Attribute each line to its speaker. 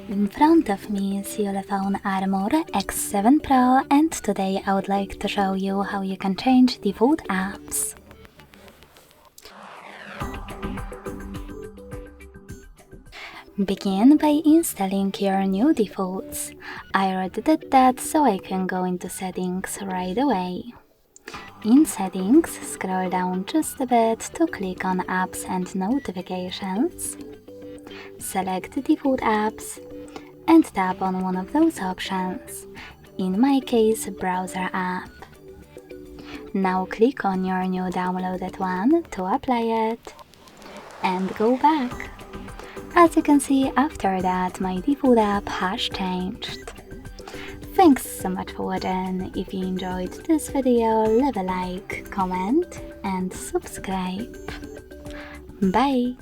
Speaker 1: In front of me is ULEFONE Armor X7 Pro, and today I would like to show you how you can change default apps. Begin by installing your new defaults. I already did that, so I can go into settings right away. In settings, scroll down just a bit to click on apps and notifications. Select default apps and tap on one of those options, in my case browser app. Now click on your new downloaded one to apply it and go back. As you can see, after that my default app has changed. Thanks so much for watching. If you enjoyed this video, leave a like, comment and subscribe. Bye!